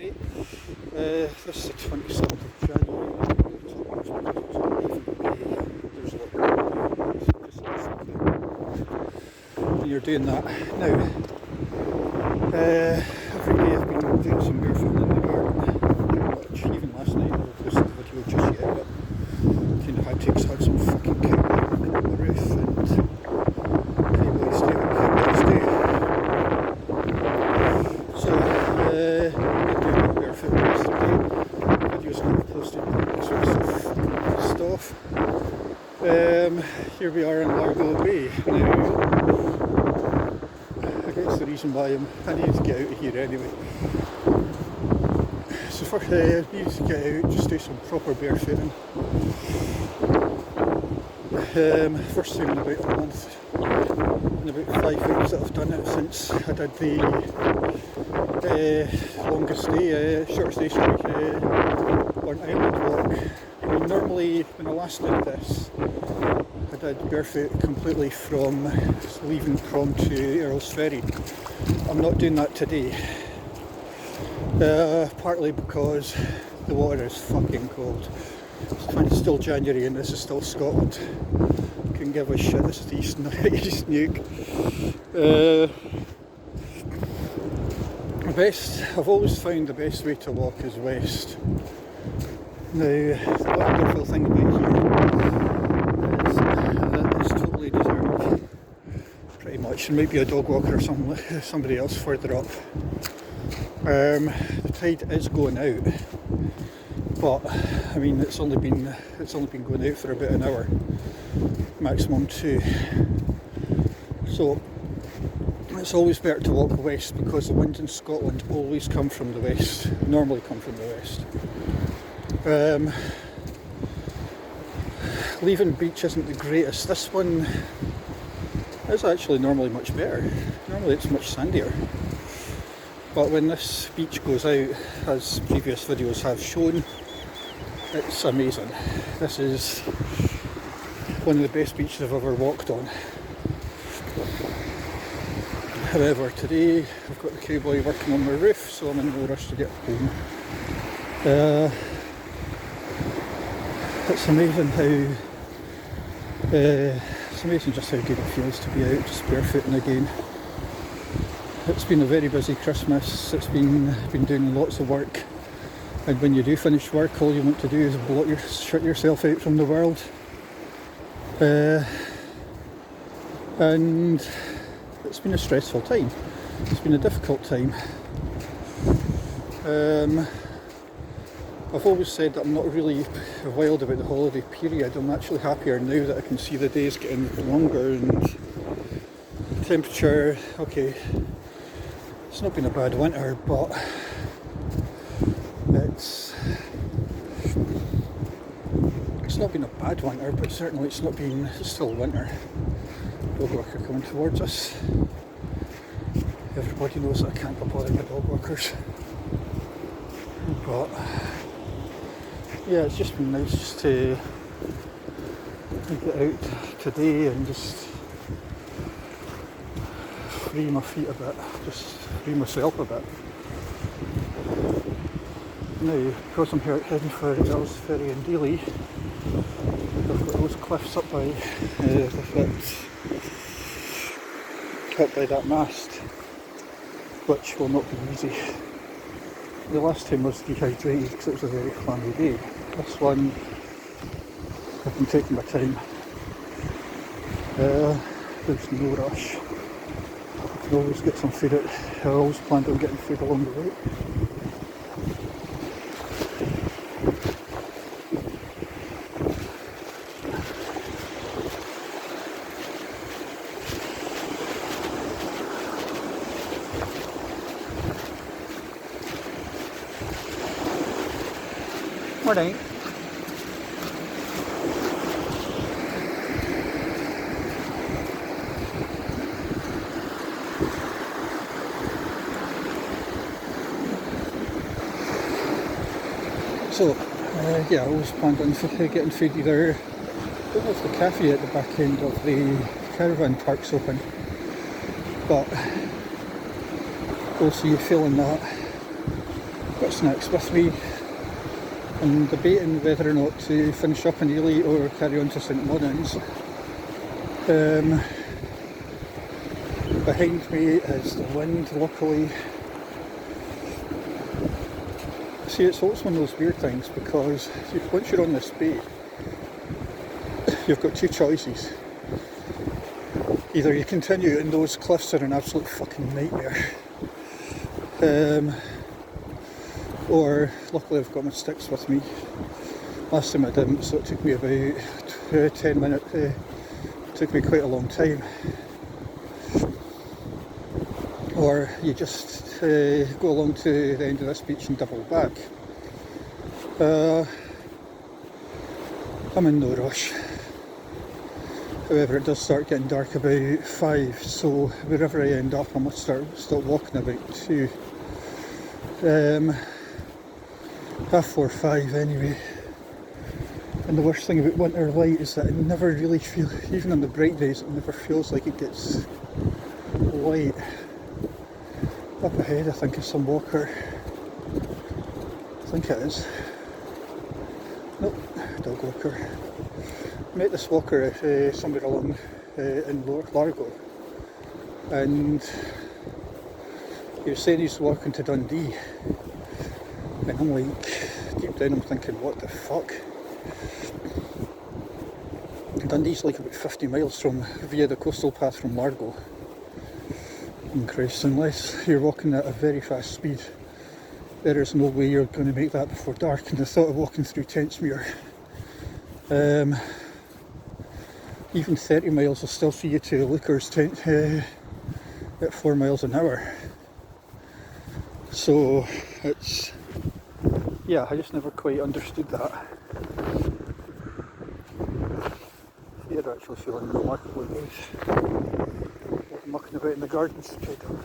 today. This is the 27th of January. There's a lot and you're doing that now. Every day I've been doing some barefooting in the garden. Which even last night I haven't posted the video just yet, but kind of had some fucking cable on the roof and cable stay what cable stay. So I did do a bit of barefooting yesterday. Videos not posted, sort of stuff. Here we are in Largo Bay now. I guess the reason why I need to get out of here anyway. So first I need to get out, just do some proper barefooting. First time in about a month, in about 5 weeks that I've done it since I did the longest day, shortest day, on island walk. I mean, normally when I last did this, I did barefoot completely from leaving Prom to Earl's Ferry. I'm not doing that today, partly because the water is fucking cold. It's still January and this is still Scotland. Couldn't give a shit, this is the East Nuke. I've always found the best way to walk is west. Now, the wonderful thing about here is that it's totally deserted, pretty much. There might be a dog walker or somebody else further up. The tide is going out, but I mean it's only been going out for about an hour, maximum 2. So it's always better to walk west because the winds in Scotland always come from the west, normally come from the west. Leaving beach isn't the greatest. This one is actually normally much better. Normally it's much sandier. But when this beach goes out, as previous videos have shown, it's amazing. This is one of the best beaches I've ever walked on. However, today I've got the cowboy working on my roof, so I'm in no rush to get home. It's amazing just how good it feels to be out just barefooting again. It's been a very busy Christmas. It's been doing lots of work, and when you do finish work, all you want to do is shut yourself out from the world. And it's been a stressful time. It's been a difficult time. I've always said that I'm not really wild about the holiday period. I'm actually happier now that I can see the days getting longer and the temperature. Okay, it's not been a bad winter, but it's not been a bad winter, but certainly it's still winter. Dog walker coming towards us. Everybody knows that I can't be bothered with dog walkers. But yeah, it's just been nice just to get out today and just free my feet a bit, just free myself a bit. Now, because I'm here heading for Earl's Ferry in Dealey, I've got those cliffs up by up by that mast, which will not be easy. The last time I was dehydrated because it was a very clammy day. This one, I've been taking my time. There's no rush. I can always get some food out. I always planned on getting food along the way. Morning. So, yeah, I always planned on getting food either. I don't know if the cafe at the back end of the caravan park's open, but also you're feeling that got snacks with me. I'm debating whether or not to finish up in Ely or carry on to St Munnins. Behind me is the wind, luckily. See, it's always one of those weird things because once you're on this bay, you've got two choices. Either you continue and those cliffs are an absolute fucking nightmare. Or luckily I've got my sticks with me. Last time I didn't, so it took me about 10 minutes. It took me quite a long time. Or you just go along to the end of this beach and double back. I'm in no rush. However, it does start getting dark about 5, so wherever I end up I must stop walking about 2. 4:30, 5 anyway. And the worst thing about winter light is that it never really feels, even on the bright days, it never feels like it gets light. Up ahead I think is some walker. I think it is. Nope, dog walker. Met this walker somewhere along in Largo, and he was saying he's walking to Dundee, and I'm like, deep down I'm thinking, what the fuck? Dundee's like about 50 miles via the coastal path from Largo. And Christ, unless you're walking at a very fast speed, there is no way you're going to make that before dark. And the thought of walking through Tentsmuir, even 30 miles will still see you to Luker's tent at 4 miles an hour. So it's, yeah, I just never quite understood that. You're actually feeling remarkably nice. Mucking about in the gardens straight up.